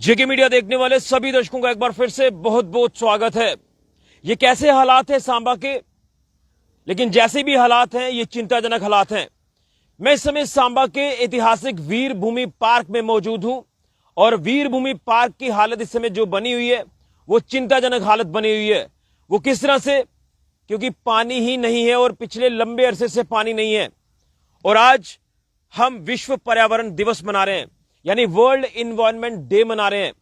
जेके media देखने वाले सभी दर्शकों का एक बार फिर से बहुत बहुत स्वागत है। ये कैसे हालात हैं सांबा के, लेकिन जैसे भी हालात हैं ये चिंताजनक हालात हैं। मैं इस समय सांबा के ऐतिहासिक वीर भूमि पार्क में मौजूद हूं और वीर भूमि पार्क की हालत इस समय जो बनी हुई है वो चिंताजनक हालत बनी हुई है। वो किस तरह से? क्योंकि पानी ही नहीं है और पिछले लंबे अरसे से पानी नहीं है। और आज हम विश्व पर्यावरण दिवस मना रहे हैं, यानी वर्ल्ड इन्वायरमेंट डे मना रहे हैं।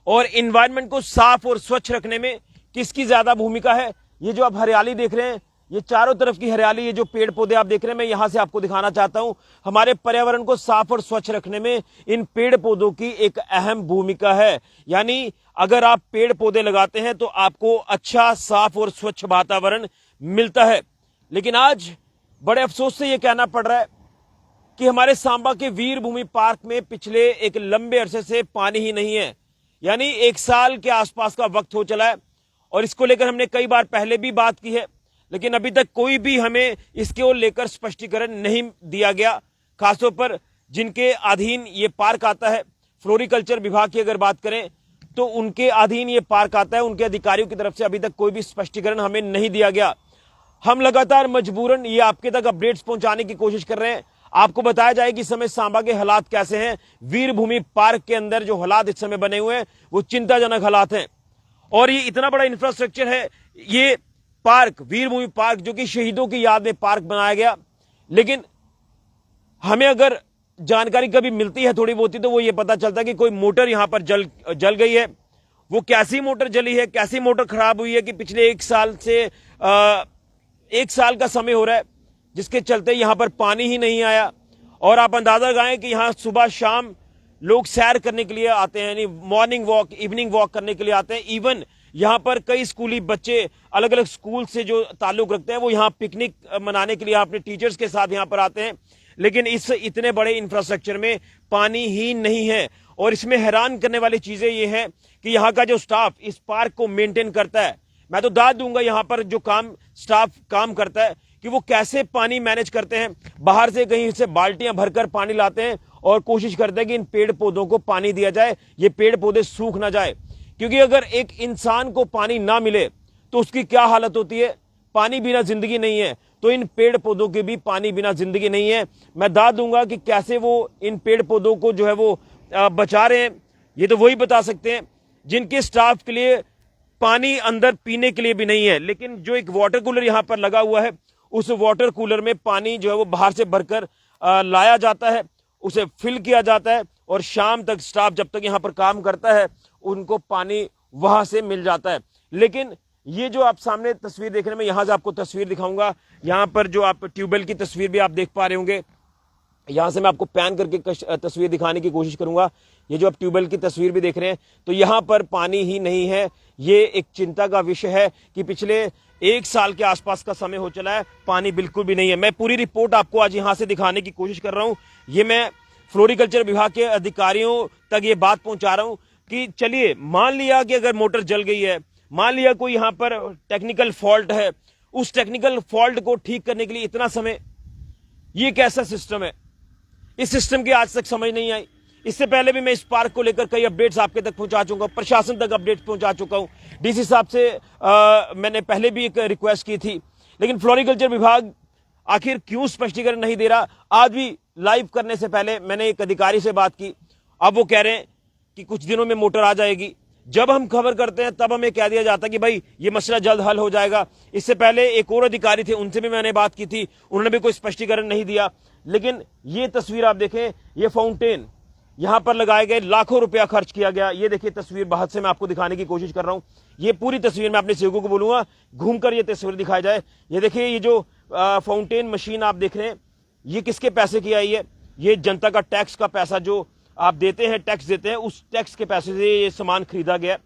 और इन्वायरमेंट को साफ और स्वच्छ रखने में किसकी ज्यादा भूमिका है? ये जो आप हरियाली देख रहे हैं, ये चारों तरफ की हरियाली, ये जो पेड़ पौधे आप देख रहे हैं, मैं यहां से आपको दिखाना चाहता हूं। हमारे पर्यावरण को साफ और स्वच्छ रखने में इन पेड़ पौधों की एक अहम भूमिका है। यानी अगर आप पेड़ पौधे लगाते हैं तो आपको अच्छा, साफ और स्वच्छ वातावरण मिलता है। लेकिन आज बड़े अफसोस से यह कहना पड़ रहा है कि हमारे सांबा के वीर भूमि पार्क में पिछले एक लंबे अरसे से पानी ही नहीं है। यानी 1 साल के आसपास का वक्त हो चला है और इसको लेकर हमने कई बार पहले भी बात की है, लेकिन अभी तक कोई भी हमें इसके ओर लेकर स्पष्टीकरण नहीं दिया गया। खासतौर पर जिनके अधीन ये पार्क आता है, फ्लोरिकल्चर विभाग की अगर बात करें तो उनके अधीन ये पार्क आता है, उनके अधिकारियों की तरफ से अभी तक कोई भी स्पष्टीकरण हमें नहीं दिया गया। हम लगातार मजबूरन ये आपके तक अपडेट्स पहुंचाने की कोशिश कर रहे हैं। आपको बताया जाए कि इस समय सांबा के हालात कैसे हैं। वीर भूमि पार्क के अंदर जो हालात इस समय बने हुए हैं वो चिंताजनक हालात हैं। और ये इतना बड़ा इंफ्रास्ट्रक्चर है, ये पार्क, वीर भूमि पार्क, जो कि शहीदों की याद में पार्क बनाया गया। लेकिन हमें अगर जानकारी कभी मिलती है थोड़ी बहुत, तो वो ये पता चलता है कि कोई मोटर यहां पर जल गई है। वो कैसी मोटर जली है, कैसी मोटर खराब हुई है कि पिछले 1 साल से 1 साल का समय हो रहा है जिसके चलते यहां पर पानी ही नहीं आया। और आप अंदाजा लगाएं कि यहां सुबह शाम लोग सैर करने के लिए आते हैं, यानी मॉर्निंग वॉक, इवनिंग वॉक करने के लिए आते हैं। इवन यहां पर कई स्कूली बच्चे अलग अलग स्कूल से जो ताल्लुक रखते हैं वो यहां पिकनिक मनाने के लिए अपने टीचर्स के साथ यहां पर आते हैं। लेकिन इस इतने बड़े इंफ्रास्ट्रक्चर में पानी ही नहीं है। और इसमें हैरान करने वाली चीजें ये हैं कि यहाँ का जो स्टाफ इस पार्क को मेंटेन करता है, मैं तो दाद दूंगा यहाँ पर जो स्टाफ काम करता है कि वो कैसे पानी मैनेज करते हैं। बाहर से कहीं से बाल्टियां भरकर पानी लाते हैं और कोशिश करते हैं कि इन पेड़ पौधों को पानी दिया जाए, ये पेड़ पौधे सूख ना जाए। क्योंकि अगर एक इंसान को पानी ना मिले तो उसकी क्या हालत होती है। पानी बिना जिंदगी नहीं है, तो इन पेड़ पौधों की भी पानी बिना जिंदगी नहीं है। मैं दाद दूंगा कि कैसे वो इन पेड़ पौधों को जो है वो बचा रहे हैं, ये तो वही बता सकते हैं जिनके स्टाफ के लिए पानी अंदर पीने के लिए भी नहीं है। लेकिन जो एक वाटर कूलर यहां पर लगा हुआ है, उस वाटर कूलर में पानी जो है वो बाहर से भरकर लाया जाता है, उसे फिल किया जाता है और शाम तक स्टाफ जब तक यहां पर काम करता है उनको पानी वहां से मिल जाता है। लेकिन ये जो आप सामने तस्वीर देख रहे हैं, मैं यहां से आपको तस्वीर दिखाऊंगा। यहां पर जो आप ट्यूबवेल की तस्वीर भी आप देख पा रहे होंगे, यहां से मैं आपको पैन करके तस्वीर दिखाने की कोशिश करूंगा। ये जो आप ट्यूबवेल की तस्वीर भी देख रहे हैं, तो यहां पर पानी ही नहीं है। ये एक चिंता का विषय है कि पिछले 1 साल के आसपास का समय हो चला है, पानी बिल्कुल भी नहीं है। मैं पूरी रिपोर्ट आपको आज यहां से दिखाने की कोशिश कर रहा हूं। ये मैं फ्लोरिकल्चर विभाग के अधिकारियों तक ये बात पहुंचा रहा हूं कि चलिए, मान लिया कि अगर मोटर जल गई है, मान लिया कोई यहां पर टेक्निकल फॉल्ट है, उस टेक्निकल फॉल्ट को ठीक करने के लिए इतना समय, ये कैसा सिस्टम है? इस सिस्टम की आज तक समझ नहीं आई। इससे पहले भी मैं इस पार्क को लेकर कई अपडेट्स आपके तक पहुंचा चुका हूं, प्रशासन तक अपडेट्स पहुंचा चुका हूं। डीसी साहब से मैंने पहले भी एक रिक्वेस्ट की थी, लेकिन फ्लोरिकल्चर विभाग आखिर क्यों स्पष्टीकरण नहीं दे रहा। आज भी लाइव करने से पहले मैंने एक अधिकारी से बात की, अब वो कह रहे हैं कि कुछ दिनों में मोटर आ जाएगी। जब हम खबर करते हैं तब हमें कह दिया जाता है कि भाई ये मसला जल्द हल हो जाएगा। इससे पहले एक और अधिकारी थे, उनसे भी मैंने बात की थी, उन्होंने भी कोई स्पष्टीकरण नहीं दिया। लेकिन ये तस्वीर आप देखें, ये फाउंटेन यहां पर लगाए गए, लाखों रुपया खर्च किया गया। ये देखिए तस्वीर बाहर से मैं आपको दिखाने की कोशिश कर रहा हूं। ये पूरी तस्वीर मैं अपने सेवकों को बोलूंगा घूमकर ये तस्वीर दिखाई जाए। ये देखिए, ये जो फाउंटेन मशीन आप देख रहे हैं, ये किसके पैसे की आई है? ये जनता का टैक्स का पैसा जो आप देते हैं, टैक्स देते हैं, उस टैक्स के पैसे से ये सामान खरीदा गया।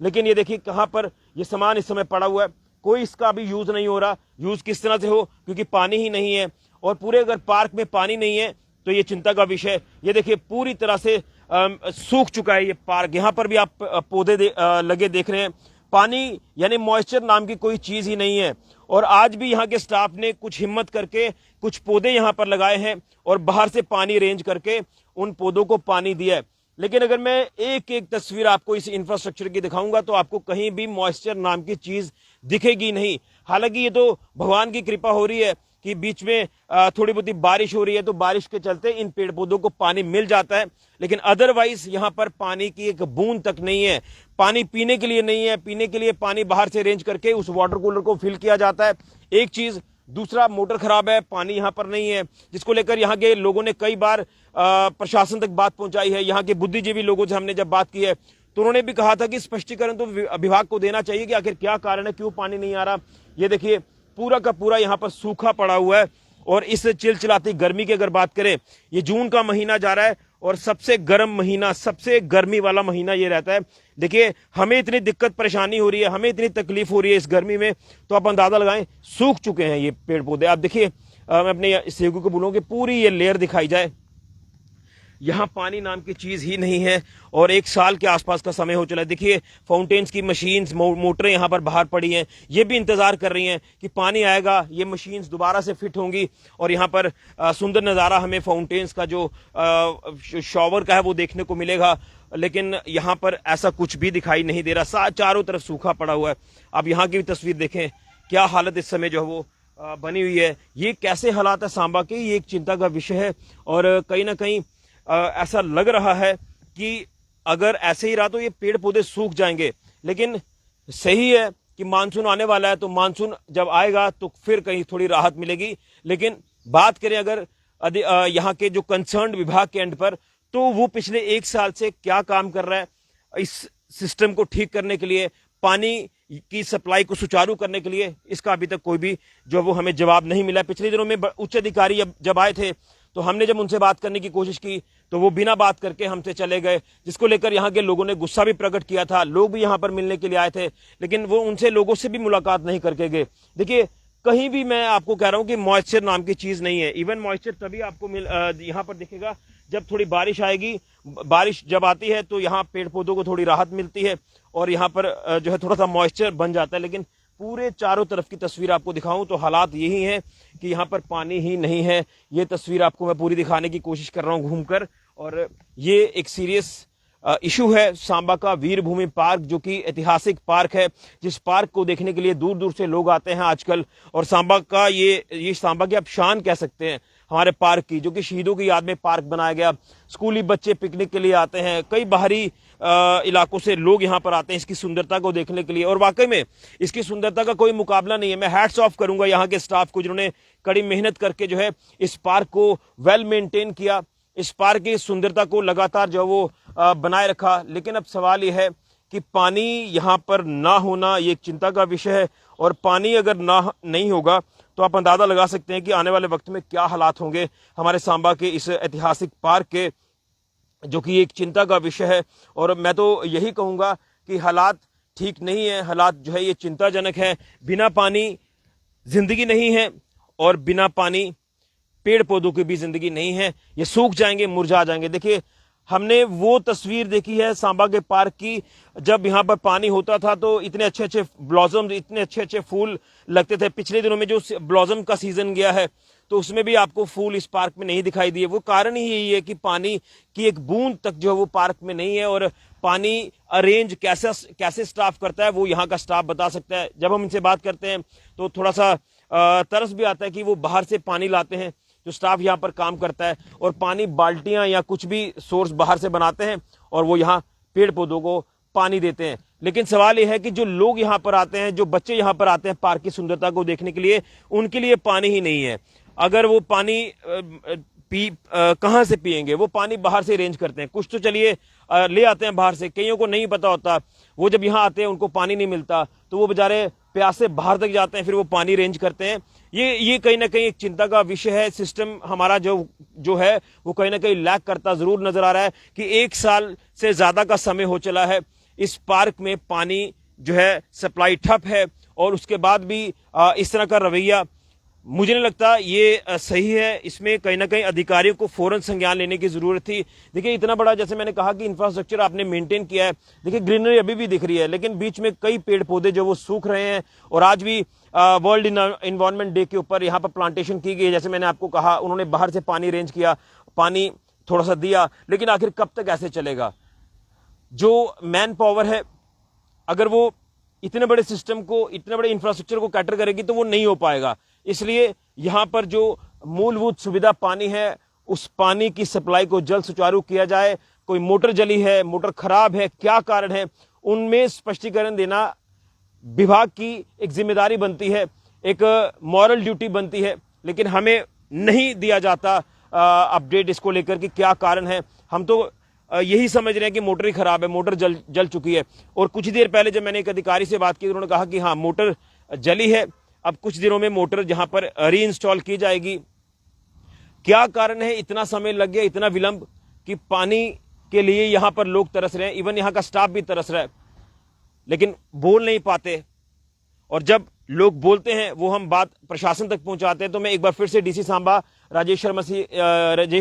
लेकिन ये देखिए कहां पर ये सामान इस समय पड़ा हुआ है, कोई इसका अभी यूज नहीं हो रहा। यूज किस तरह से हो, क्योंकि पानी ही नहीं है। और पूरे अगर पार्क में पानी नहीं है तो ये चिंता का विषय। ये देखिए पूरी तरह से सूख चुका है ये पार्क। यहां पर भी आप पौधे लगे देख रहे हैं। पानी यानी मॉइस्चर नाम की कोई चीज ही नहीं है। और आज भी यहाँ के स्टाफ ने कुछ हिम्मत करके कुछ पौधे यहाँ पर लगाए हैं और बाहर से पानी अरेंज करके उन पौधों को पानी दिया है। लेकिन अगर मैं एक एक तस्वीर आपको इस इंफ्रास्ट्रक्चर की दिखाऊंगा तो आपको कहीं भी मॉइस्चर नाम की चीज दिखेगी नहीं। हालांकि ये तो भगवान की कृपा हो रही है कि बीच में थोड़ी बहुत बारिश हो रही है, तो बारिश के चलते इन पेड़ पौधों को पानी मिल जाता है, लेकिन अदरवाइज यहाँ पर पानी की एक बूंद तक नहीं है। पानी पीने के लिए नहीं है, पीने के लिए पानी बाहर से अरेंज करके उस वाटर कूलर को फिल किया जाता है। एक चीज, दूसरा मोटर खराब है, पानी यहाँ पर नहीं है, जिसको लेकर यहाँ के लोगों ने कई बार प्रशासन तक बात पहुंचाई है। यहाँ के बुद्धिजीवी लोगों से हमने जब बात की है तो उन्होंने भी कहा था कि स्पष्टीकरण तो विभाग को देना चाहिए कि आखिर क्या कारण है, क्यों पानी नहीं आ रहा। ये देखिए पूरा का पूरा यहाँ पर सूखा पड़ा हुआ है। और इस चिलचिलाती गर्मी की अगर बात करें, ये जून का महीना जा रहा है और सबसे गर्म महीना, सबसे गर्मी वाला महीना ये रहता है। देखिए हमें इतनी दिक्कत परेशानी हो रही है, हमें इतनी तकलीफ हो रही है इस गर्मी में, तो आप अंदाजा लगाएं सूख चुके हैं ये पेड़ पौधे। आप देखिए मैं अपने सेगू को बोलूँ कि पूरी ये लेयर दिखाई जाए, यहाँ पानी नाम की चीज ही नहीं है। और 1 साल के आसपास का समय हो चला है। देखिए फाउंटेन्स की मशीन्स, मोटरें यहाँ पर बाहर पड़ी हैं, ये भी इंतजार कर रही हैं कि पानी आएगा, ये मशीन्स दोबारा से फिट होंगी और यहाँ पर सुंदर नज़ारा हमें फाउंटेन्स का जो शॉवर का है वो देखने को मिलेगा। लेकिन यहाँ पर ऐसा कुछ भी दिखाई नहीं दे रहा, चारों तरफ सूखा पड़ा हुआ है। अब यहाँ की भी तस्वीर देखें, क्या हालत इस समय जो है वो बनी हुई है। ये कैसे हालात है सांबा के, ये एक चिंता का विषय है। और कहीं ना कहीं ऐसा लग रहा है कि अगर ऐसे ही रहा तो ये पेड़ पौधे सूख जाएंगे। लेकिन सही है कि मानसून आने वाला है, तो मानसून जब आएगा तो फिर कहीं थोड़ी राहत मिलेगी। लेकिन बात करें अगर यहाँ के जो कंसर्न्ड विभाग के एंड पर, तो वो पिछले 1 साल से क्या काम कर रहा है इस सिस्टम को ठीक करने के लिए, पानी की सप्लाई को सुचारू करने के लिए, इसका अभी तक कोई भी जो वो हमें जवाब नहीं मिला। पिछले दिनों में उच्च अधिकारी जब आए थे तो हमने जब उनसे बात करने की कोशिश की तो वो बिना बात करके हमसे चले गए, जिसको लेकर यहाँ के लोगों ने गुस्सा भी प्रकट किया था। लोग भी यहाँ पर मिलने के लिए आए थे, लेकिन वो उनसे लोगों से भी मुलाकात नहीं करके गए। देखिए कहीं भी मैं आपको कह रहा हूँ कि मॉइस्चर नाम की चीज नहीं है। इवन मॉइस्चर तभी आपको यहाँ पर दिखेगा जब थोड़ी बारिश आएगी। बारिश जब आती है तो यहाँ पेड़ पौधों को थोड़ी राहत मिलती है और यहाँ पर जो है थोड़ा सा मॉइस्चर बन जाता है। लेकिन पूरे चारों तरफ की तस्वीर आपको दिखाऊं तो हालात यही हैं कि यहाँ पर पानी ही नहीं है। ये तस्वीर आपको मैं पूरी दिखाने की कोशिश कर रहा हूँ घूमकर। और ये एक सीरियस इशू है सांबा का वीर भूमि पार्क, जो कि ऐतिहासिक पार्क है, जिस पार्क को देखने के लिए दूर दूर से लोग आते हैं आजकल। और सांबा का ये सांबा की आप शान कह सकते हैं हमारे पार्क की, जो कि शहीदों की याद में पार्क बनाया गया। स्कूली बच्चे पिकनिक के लिए आते हैं, कई बाहरी इलाकों से लोग यहाँ पर आते हैं इसकी सुंदरता को देखने के लिए। और वाकई में इसकी सुंदरता का कोई मुकाबला नहीं है। मैं हैट्स ऑफ करूंगा यहाँ के स्टाफ को, जिन्होंने कड़ी मेहनत करके जो है इस पार्क को वेल मेंटेन किया, इस पार्क की सुंदरता को लगातार जो वो बनाए रखा। लेकिन अब सवाल यह है कि पानी यहाँ पर ना होना ये एक चिंता का विषय है। और पानी अगर नहीं होगा तो आप अंदाजा लगा सकते हैं कि आने वाले वक्त में क्या हालात होंगे हमारे सांबा के इस ऐतिहासिक पार्क के, जो कि एक चिंता का विषय है। और मैं तो यही कहूंगा कि हालात ठीक नहीं है, हालात जो है ये चिंताजनक है। बिना पानी जिंदगी नहीं है और बिना पानी पेड़ पौधों की भी जिंदगी नहीं है। ये सूख जाएंगे, मुरझा जाएंगे। देखिए हमने वो तस्वीर देखी है सांबा के पार्क की, जब यहाँ पर पानी होता था तो इतने अच्छे अच्छे ब्लॉसम, इतने अच्छे अच्छे फूल लगते थे। पिछले दिनों में जो ब्लॉसम का सीजन गया है तो उसमें भी आपको फूल इस पार्क में नहीं दिखाई दिए। वो कारण ही यही है कि पानी की एक बूंद तक जो है वो पार्क में नहीं है। और पानी अरेंज कैसे स्टाफ करता है वो यहाँ का स्टाफ बता सकता है। जब हम इनसे बात करते हैं तो थोड़ा सा तरस भी आता है कि वो बाहर से पानी लाते हैं, जो स्टाफ यहाँ पर काम करता है, और पानी बाल्टियां या कुछ भी सोर्स बाहर से बनाते हैं और वो यहाँ पेड़ पौधों को पानी देते हैं। लेकिन सवाल यह है कि जो लोग यहाँ पर आते हैं, जो बच्चे यहाँ पर आते हैं पार्क की सुंदरता को देखने के लिए, उनके लिए पानी ही नहीं है। अगर वो पानी कहाँ से पिएंगे? वो पानी बाहर से अरेंज करते हैं। कुछ तो चलिए ले आते हैं बाहर से, कईयों को नहीं पता होता। वो जब यहाँ आते हैं उनको पानी नहीं मिलता तो वो बेचारे प्यासे बाहर तक जाते हैं, फिर वो पानी अरेंज करते हैं। ये कहीं ना कहीं एक चिंता का विषय है। सिस्टम हमारा जो है वो कहीं ना कहीं लैक करता जरूर नजर आ रहा है कि 1 साल से ज्यादा का समय हो चला है, इस पार्क में पानी जो है सप्लाई ठप है। और उसके बाद भी इस तरह का रवैया मुझे नहीं लगता ये सही है। इसमें कहीं ना कहीं अधिकारियों को फौरन संज्ञान लेने की जरूरत थी। देखिए इतना बड़ा, जैसे मैंने कहा कि इंफ्रास्ट्रक्चर आपने मेंटेन किया है, देखिए ग्रीनरी अभी भी दिख रही है, लेकिन बीच में कई पेड़ पौधे जो वो सूख रहे हैं। और आज भी वर्ल्ड इन्वायरमेंट डे के ऊपर यहाँ पर प्लांटेशन की गई। जैसे मैंने आपको कहा, उन्होंने बाहर से पानी अरेंज किया, पानी थोड़ा सा दिया, लेकिन आखिर कब तक ऐसे चलेगा? जो मैन पावर है, अगर वो इतने बड़े सिस्टम को, इतने बड़े इंफ्रास्ट्रक्चर को कैटर करेगी तो वो नहीं हो पाएगा। इसलिए यहां पर जो मूलभूत सुविधा पानी है, उस पानी की सप्लाई को जल्द सुचारू किया जाए। कोई मोटर जली है, मोटर खराब है, क्या कारण है, उनमें स्पष्टीकरण देना विभाग की एक जिम्मेदारी बनती है, एक मॉरल ड्यूटी बनती है, लेकिन हमें नहीं दिया जाता अपडेट इसको लेकर कि क्या कारण है। हम तो यही समझ रहे हैं कि मोटर ही खराब है, मोटर जल चुकी है। और कुछ देर पहले जब मैंने एक अधिकारी से बात की, उन्होंने कहा कि हाँ, मोटर जली है, अब कुछ दिनों में मोटर जहां पर रीइंस्टॉल की जाएगी। क्या कारण है इतना समय लग गया, इतना विलंब, कि पानी के लिए यहां पर लोग तरस रहे हैं, इवन यहां का स्टाफ भी तरस रहा है, लेकिन बोल नहीं पाते। और जब लोग बोलते हैं, वो हम बात प्रशासन तक पहुंचाते हैं। तो मैं एक बार फिर से डीसी सांबा राजेश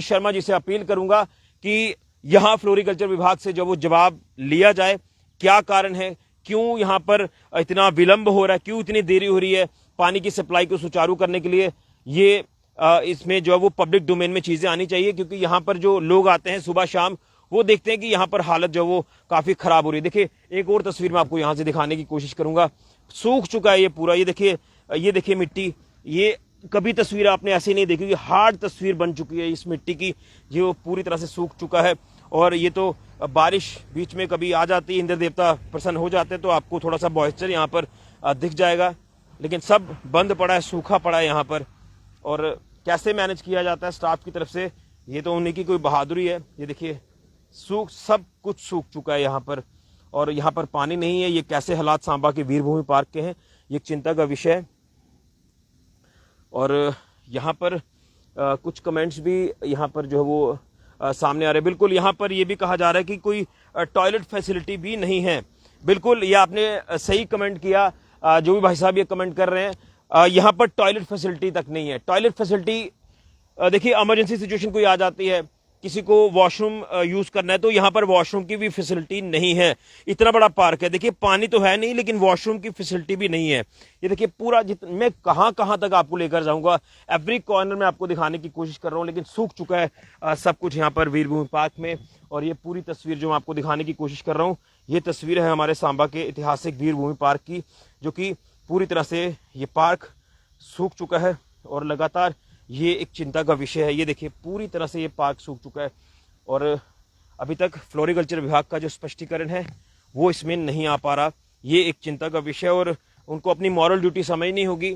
शर्मा जी से अपील करूंगा कि यहां फ्लोरिकल्चर विभाग से जो वो जवाब लिया जाए, क्या कारण है, क्यों यहां पर इतना विलंब हो रहा है, क्यों इतनी देरी हो रही है पानी की सप्लाई को सुचारू करने के लिए। ये इसमें जो है वो पब्लिक डोमेन में चीजें आनी चाहिए, क्योंकि यहां पर जो लोग आते हैं सुबह शाम, वो देखते हैं कि यहां पर हालत जो वो काफी खराब हो रही है। देखिए, एक और तस्वीर मैं आपको यहां से दिखाने की कोशिश करूंगा। सूख चुका है ये पूरा, ये देखिए मिट्टी। ये कभी तस्वीर आपने ऐसी नहीं देखी, हार्ड तस्वीर बन चुकी है इस मिट्टी की, जो पूरी तरह से सूख चुका है। और ये तो बारिश बीच में कभी आ जाती है, इंद्र देवता प्रसन्न हो जाते हैं, तो आपको थोड़ा सा मॉइस्चर यहाँ पर दिख जाएगा, लेकिन सब बंद पड़ा है, सूखा पड़ा है यहाँ पर। और कैसे मैनेज किया जाता है स्टाफ की तरफ से, ये तो उन्हीं की कोई बहादुरी है। ये देखिए, सब कुछ सूख चुका है यहाँ पर, और यहाँ पर पानी नहीं है। ये कैसे हालात सांबा के वीरभूमि पार्क के हैं, ये एक चिंता का विषय है। और यहाँ पर कुछ कमेंट्स भी यहाँ पर जो है वो सामने आ रहे हैं। बिल्कुल, यहाँ पर ये भी कहा जा रहा है कि कोई टॉयलेट फैसिलिटी भी नहीं है। बिल्कुल, ये आपने सही कमेंट किया, जो भी भाई साहब ये कमेंट कर रहे हैं, यहाँ पर टॉयलेट फैसिलिटी तक नहीं है। टॉयलेट फैसिलिटी, देखिए, इमरजेंसी सिचुएशन कोई आ जाती है, किसी को वॉशरूम यूज करना है, तो यहां पर वॉशरूम की भी फैसिलिटी नहीं है। इतना बड़ा पार्क है, देखिए, पानी तो है नहीं, लेकिन वॉशरूम की फैसिलिटी भी नहीं है। ये देखिए पूरा, मैं कहां कहां तक आपको लेकर जाऊंगा, एवरी कॉर्नर में आपको दिखाने की कोशिश कर रहा हूं, लेकिन सूख चुका है सब कुछ यहाँ पर वीरभूमि पार्क में। और ये पूरी तस्वीर जो मैं आपको दिखाने की कोशिश कर रहा हूँ, ये तस्वीर है हमारे सांबा के ऐतिहासिक वीरभूमि पार्क की, जो कि पूरी तरह से ये पार्क सूख चुका है। और लगातार ये एक चिंता का विषय है। ये देखिए, पूरी तरह से ये पार्क सूख चुका है, और अभी तक फ्लोरिकल्चर विभाग का जो स्पष्टीकरण है वो इसमें नहीं आ पा रहा। ये एक चिंता का विषय, और उनको अपनी मॉरल ड्यूटी समझनी होगी,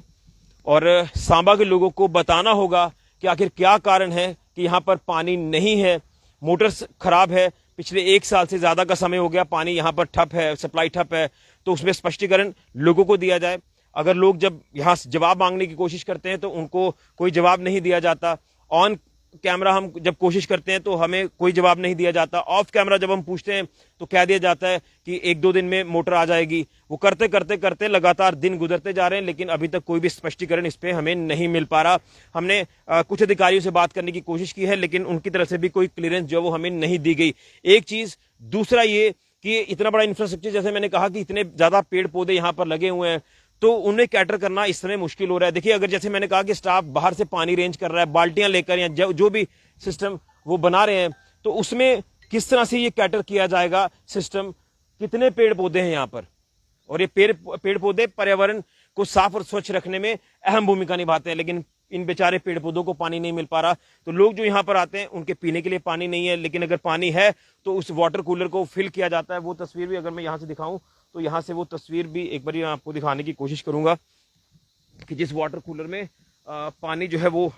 और सांबा के लोगों को बताना होगा कि आखिर क्या कारण है कि यहाँ पर पानी नहीं है। मोटर्स खराब है, पिछले 1 साल से ज्यादा का समय हो गया, पानी यहाँ पर ठप है, सप्लाई ठप है, तो उसमें स्पष्टीकरण लोगों को दिया जाए। अगर लोग जब यहाँ जवाब मांगने की कोशिश करते हैं तो उनको कोई जवाब नहीं दिया जाता। ऑन कैमरा हम जब कोशिश करते हैं तो हमें कोई जवाब नहीं दिया जाता। ऑफ कैमरा जब हम पूछते हैं तो कह दिया जाता है कि 1-2 दिन में मोटर आ जाएगी। वो करते करते करते लगातार दिन गुजरते जा रहे हैं, लेकिन अभी तक कोई भी स्पष्टीकरण इस पे हमें नहीं मिल पा रहा। हमने कुछ अधिकारियों से बात करने की कोशिश की है, लेकिन उनकी तरफ से भी कोई क्लियरेंस जो वो हमें नहीं दी गई। एक चीज, दूसरा ये कि इतना बड़ा इंफ्रास्ट्रक्चर, जैसे मैंने कहा कि इतने ज्यादा पेड़ पौधे यहाँ पर लगे हुए हैं, तो उन्हें कैटर करना इस समय मुश्किल हो रहा है। देखिए, अगर जैसे मैंने कहा कि स्टाफ बाहर से पानी रेंज कर रहा है, बाल्टियां लेकर, या जो भी सिस्टम वो बना रहे हैं, तो उसमें किस तरह से ये कैटर किया जाएगा सिस्टम। कितने पेड़ पौधे हैं यहाँ पर, और ये पेड़ पौधे पर्यावरण को साफ और स्वच्छ रखने में अहम भूमिका निभाते हैं, लेकिन इन बेचारे पेड़ पौधों को पानी नहीं मिल पा रहा। तो लोग जो यहाँ पर आते हैं उनके पीने के लिए पानी नहीं है, लेकिन अगर पानी है तो उस वाटर कूलर को फिल किया जाता है। वो तस्वीर भी अगर मैं यहाँ से दिखाऊं तो यहाँ से वो तस्वीर भी एक बार आपको दिखाने की कोशिश करूंगा कि जिस वाटर कूलर में पानी जो है वो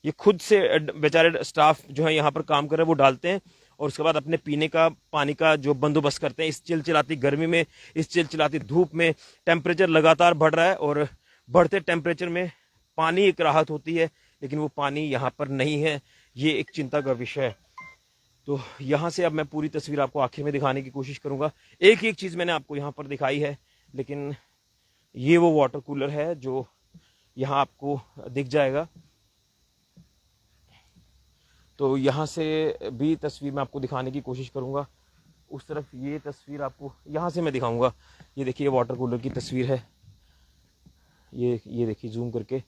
ये खुद से बेचारे स्टाफ जो है यहाँ पर काम कर रहे हैं वो डालते हैं, और उसके बाद अपने पीने का पानी का जो बंदोबस्त करते हैं। इस चिलचिलाती गर्मी में, इस चिलचिलाती धूप में, टेम्परेचर लगातार बढ़ रहा है, और बढ़ते टेम्परेचर में पानी एक राहत होती है, लेकिन वो पानी यहाँ पर नहीं है। ये एक चिंता का विषय है। तो यहाँ से अब मैं पूरी तस्वीर आपको आखिर में दिखाने की कोशिश करूंगा। एक एक चीज़ मैंने आपको यहाँ पर दिखाई है, लेकिन ये वो वाटर कूलर है जो यहाँ आपको दिख जाएगा। तो यहाँ से भी तस्वीर मैं आपको दिखाने की कोशिश करूंगा। उस तरफ ये तस्वीर आपको यहाँ से मैं दिखाऊंगा। ये देखिए, वाटर कूलर की तस्वीर है, ये देखिए जूम करके।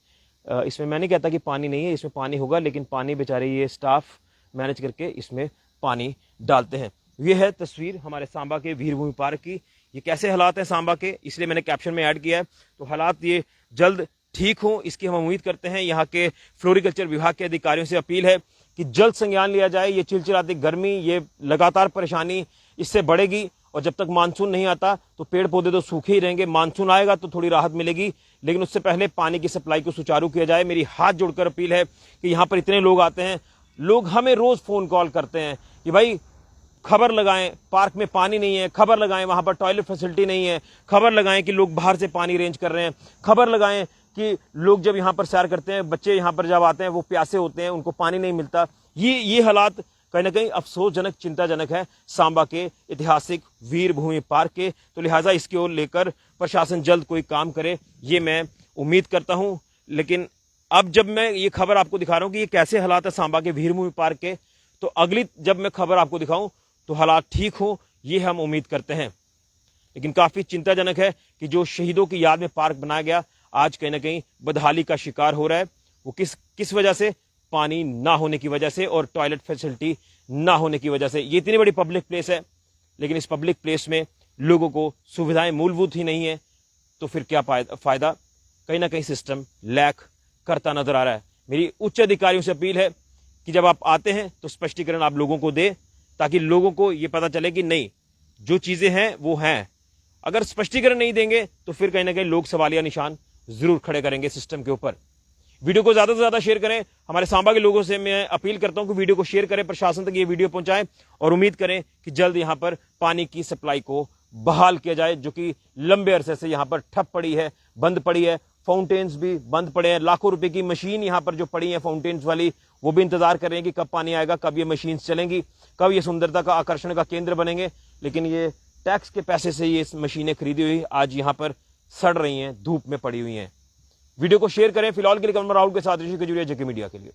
इसमें मैं नहीं कहता कि पानी नहीं है, इसमें पानी होगा, लेकिन पानी बेचारे ये स्टाफ मैनेज करके इसमें पानी डालते हैं। ये है तस्वीर हमारे सांबा के वीरभूमि पार्क की। ये कैसे हालात हैं सांबा के, इसलिए मैंने कैप्शन में ऐड किया है। तो हालात ये जल्द ठीक हो, इसकी हम उम्मीद करते हैं। यहाँ के फ्लोरिकल्चर विभाग के अधिकारियों से अपील है कि जल्द संज्ञान लिया जाए। ये चिलचिलाती गर्मी, ये लगातार परेशानी इससे बढ़ेगी, और जब तक मानसून नहीं आता तो पेड़ पौधे तो सूखे ही रहेंगे। मानसून आएगा तो थोड़ी राहत मिलेगी, लेकिन उससे पहले पानी की सप्लाई को सुचारू किया जाए। मेरी हाथ जोड़कर अपील है कि यहाँ पर इतने लोग आते हैं, लोग हमें रोज फोन कॉल करते हैं कि भाई खबर लगाएं, पार्क में पानी नहीं है, खबर लगाएं वहां पर टॉयलेट फैसिलिटी नहीं है, खबर लगाएं कि लोग बाहर से पानी अरेंज कर रहे हैं, खबर लगाएं कि लोग जब यहाँ पर सैर करते हैं, बच्चे यहाँ पर जब आते हैं वो प्यासे होते हैं, उनको पानी नहीं मिलता। ये हालात कहीं ना कहीं अफसोसजनक, चिंताजनक है सांबा के ऐतिहासिक वीरभूमि पार्क के। तो लिहाजा इसकी ओर लेकर प्रशासन जल्द कोई काम करे, ये मैं उम्मीद करता हूं। लेकिन अब जब मैं ये खबर आपको दिखा रहा हूं कि ये कैसे हालात है सांबा के वीरभूमि पार्क के, तो अगली जब मैं खबर आपको दिखाऊं तो हालात ठीक हो, ये हम उम्मीद करते हैं। लेकिन काफी चिंताजनक है कि जो शहीदों की याद में पार्क बनाया गया, आज कहीं ना कहीं बदहाली का शिकार हो रहा है। वो किस वजह से? पानी ना होने की वजह से और टॉयलेट फैसिलिटी ना होने की वजह से। ये इतनी बड़ी पब्लिक प्लेस है, लेकिन इस पब्लिक प्लेस में लोगों को सुविधाएं मूलभूत ही नहीं है, तो फिर क्या फायदा? कहीं ना कहीं सिस्टम लैक करता नजर आ रहा है। मेरी उच्च अधिकारियों से अपील है कि जब आप आते हैं तो स्पष्टीकरण आप लोगों को दें, ताकि लोगों को यह पता चले कि नहीं, जो चीजें हैं वो हैं। अगर स्पष्टीकरण नहीं देंगे तो फिर कहीं ना कहीं लोग सवालिया निशान जरूर खड़े करेंगे सिस्टम के ऊपर। वीडियो को ज्यादा से ज्यादा शेयर करें। हमारे सांबा के लोगों से मैं अपील करता हूं कि वीडियो को शेयर करें, प्रशासन तक ये वीडियो पहुंचाएं, और उम्मीद करें कि जल्द यहां पर पानी की सप्लाई को बहाल किया जाए, जो कि लंबे अरसे से यहां पर ठप पड़ी है, बंद पड़ी है। फाउंटेन्स भी बंद पड़े हैं। लाखों रुपए की मशीन यहां पर जो पड़ी है फाउंटेन्स वाली, वो भी इंतजार कर रहे हैं कि कब पानी आएगा, कब ये मशीन चलेंगी, कब ये सुंदरता का आकर्षण का केंद्र बनेंगे। लेकिन ये टैक्स के पैसे से ये मशीनें खरीदी हुई आज यहां पर सड़ रही हैं, धूप में पड़ी हुई हैं। वीडियो को शेयर करें। फिलहाल के लिए कैमरा राहुल के साथ ऋषि खजूरिया, जेके मीडिया के लिए।